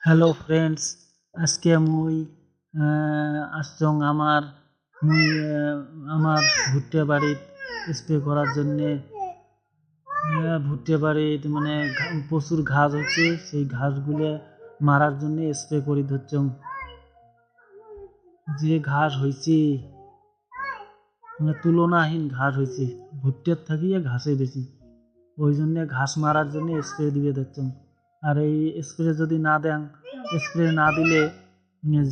Hello friends, আজকে মুই আসছং আমার ভুট্টে বাড়িত স্প্রে করার জন্যে। ভুট্টে বাড়িত মানে প্রচুর ঘাস হচ্ছে, সেই ঘাসগুলো মারার জন্য স্প্রে করি ধরছং। যে ঘাস হয়েছে মানে তুলনাহীন ঘাস হয়েছে, ভুট্টের থাকিয়ে ঘাসে বেশি, ওই জন্যে ঘাস মারার জন্য স্প্রে দিয়ে ধরছং। আর এই স্প্রে যদি না দেন, স্প্রে না দিলে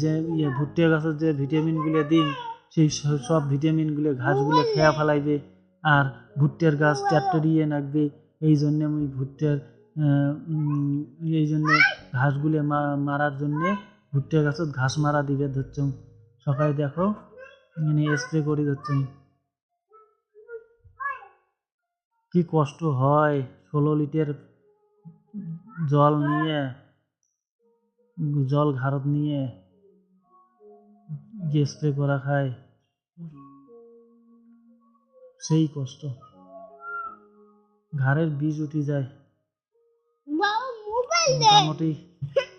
যে ভুট্টে গাছের যে ভিটামিনগুলো দিন, সেই সব ভিটামিনগুলো ঘাসগুলো খেয়া ফেলাইবে আর ভুট্টের গাছ ট্যাটরিয়ে রাখবে। এই জন্যে আমি এই জন্যে ঘাসগুলো মারার জন্যে ভুট্টে গাছত ঘাস মারা দিবে ধরছং। সকালে দেখো মানে স্প্রে করে ধরছং, কি কষ্ট হয়। 16 লিটার জল ঘাড়ত নিয়ে যে স্প্রে করা খায়, সেই কষ্ট, ঘাড়ের বীজ উঠে যায়। মোটামুটি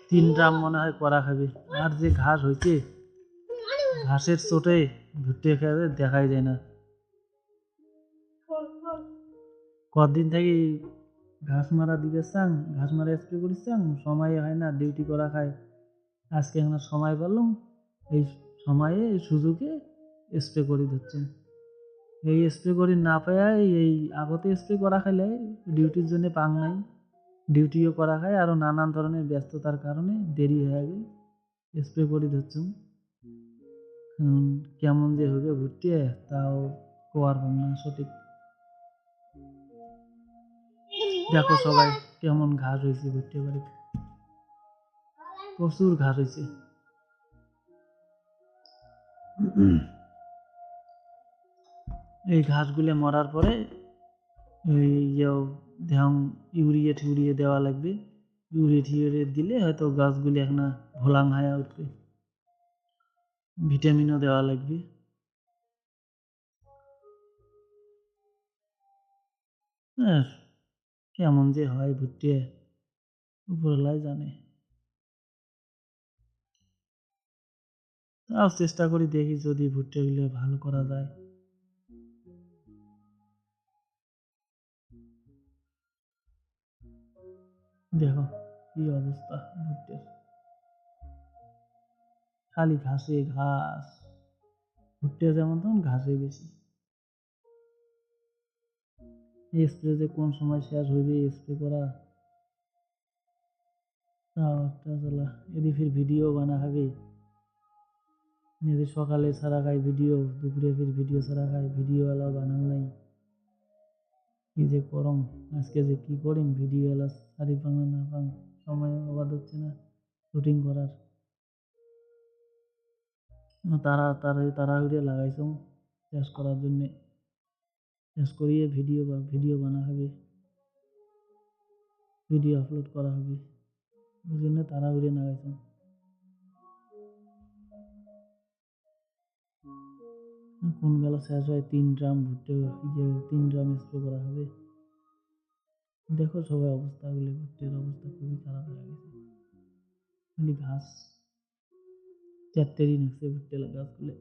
3 ড্রাম মনে হয় করা খাবে। আর যে ঘাস হয়েছে, ঘাসের চোটে ভুট্টে খেয়ে দেখাই যায় না। কদিন থেকে ঘাস মারা দিবে চাং, ঘাস মারা স্প্রে করিস চাং, সময় হয় না, ডিউটি করা খায়। আজকে এখন সময় পেলাম, এই সময়ে এই সুযোগে স্প্রে করি ধরছেন। এই স্প্রে করি না পায়, এই আগতে স্প্রে করা খাইলে ডিউটির জন্য পাং নাই, ডিউটিও করা খায়, আরও নানান ধরনের ব্যস্ততার কারণে দেরি হয়ে গেল। স্প্রে করি ধরছুম, কেমন যে হবে ভুট্টে তাও কোয়ার না সঠিক। দেখো সবাই কেমন ঘাস হয়েছে ভুট্টে বাড়িতে, প্রচুর ঘাস হয়েছে। এই ঘাসগুলো মরার পরে ইউরিয়া টিউরিয়া দেওয়া লাগবে। ইউরিয়া টিউরিয়া দিলে হয়তো গাছগুলি এখন ভোলাং হায়া উঠবে। ভিটামিনও দেওয়া লাগবে। কেমন যে হয় ভুট্টে উপরলাই জানে। তাও চেষ্টা করি, দেখি যদি ভুট্টেগুলো ভালো করা যায়। দেখো কি অবস্থা ভুট্টের, খালি ঘাসে ঘাস। ভুট্টে যেমন তেমন ঘাসে বেশি। স্প্রে যে কোন সময় শেষ হইবে স্প্রে করা, তাও একটা জ্বালা। এদি ফির ভিডিও বানা হবে, যদি সকালে ছাড়া খাই ভিডিও, দুপুরে ফির ভিডিও ছাড়া খাই, ভিডিওওয়ালা বানান নাই। কি যে করম, আজকে যে কি করিম, ভিডিওওয়ালা সারি পাং না পাং, সময় অবাদ হচ্ছে না শুটিং করার। তাড়াহুড়ে লাগাইছ শেষ করার জন্যে, শেষ করিয়ে ভিডিও বানা হবে, ভিডিও আপলোড করা হবে, ওই জন্য তাড়াহুড়ে লাগাইছ। কোন বেলা শেষ হয়, 3 ড্রাম ভুট্টে, 3 ড্রাম স্প্রে করা হবে। দেখো সবাই অবস্থাগুলো, ভুট্টের অবস্থা খুবই খারাপ হয়ে গেছে, খালি ঘাস চ্যাটেরি নাকছে ভুট্টের গাছগুলো।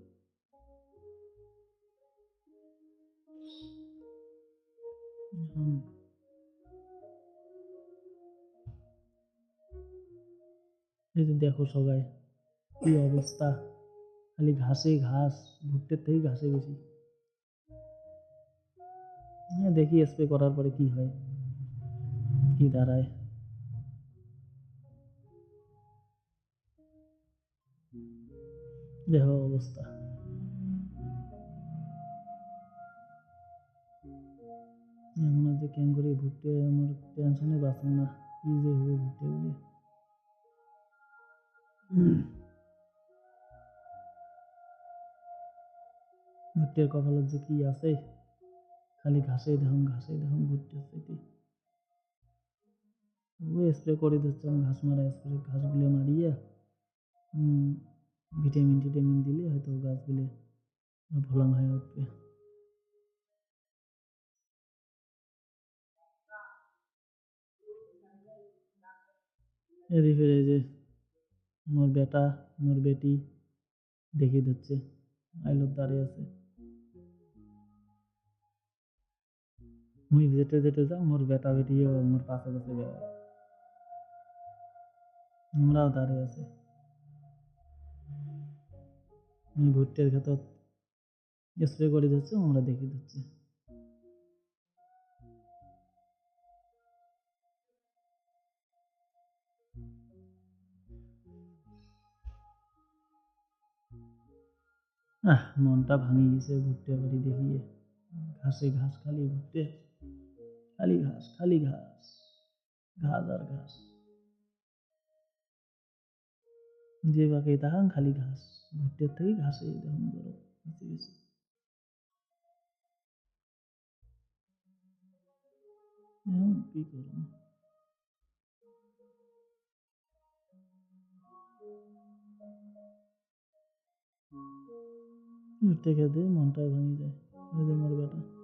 এই যে দেখো সবাই কি অবস্থা, খালি ঘাসে ঘাস, ভুট্টের থেকে ঘাসে বেশি। দেখি স্প্রে করার পরে কি হয়, কি দাঁড়ায়। দেখো অবস্থা, এমন যে কেন করে ভুট্টে আমার টেনশনে বাঁচুন না, কি যে হবে ভুট্টে বলে। ভুট্টের কপালত যে কি আছে, খালি ঘাসে দেখুন ভুট্টের সাথে। ওই স্প্রে করে দিচ্ছে, ঘাস মারা স্প্রে, ঘাসগুলো মারিয়ে ভিটামিন টিটামিন দিলে হয়তো গাছগুলো ভোলাং হয়ে উঠবে। এরই ফিরে যে মোর বেটা মোর বেটি দেখি দিচ্ছে আইলত দাঁড়িয়ে আছে মুই যেতে যেতে যাও মোর বেটা বেটিও মোর পাশে পাশে বেড়ায় আমরাও দাঁড়িয়ে আছে মুই ভুট্টের ক্ষেতত স্প্রে করে দিচ্ছে আমরা দেখি দিচ্ছি মনটা ভাঙি গেছে ভুট্টে বাড়ি দেখিয়ে ঘাসে ঘাস খালি ভুট্টে খালি ঘাস খালি ঘাস ঘাস আর ঘাস যে বাকি তাহাং খালি ঘাস ভুট্টের থেকে ঘাসে দেখুন বড় বেশি বেশি এখন কি করবো ভুট্টে খেতে মনটাই ভাঙি যায় ওই যে মোর বেটা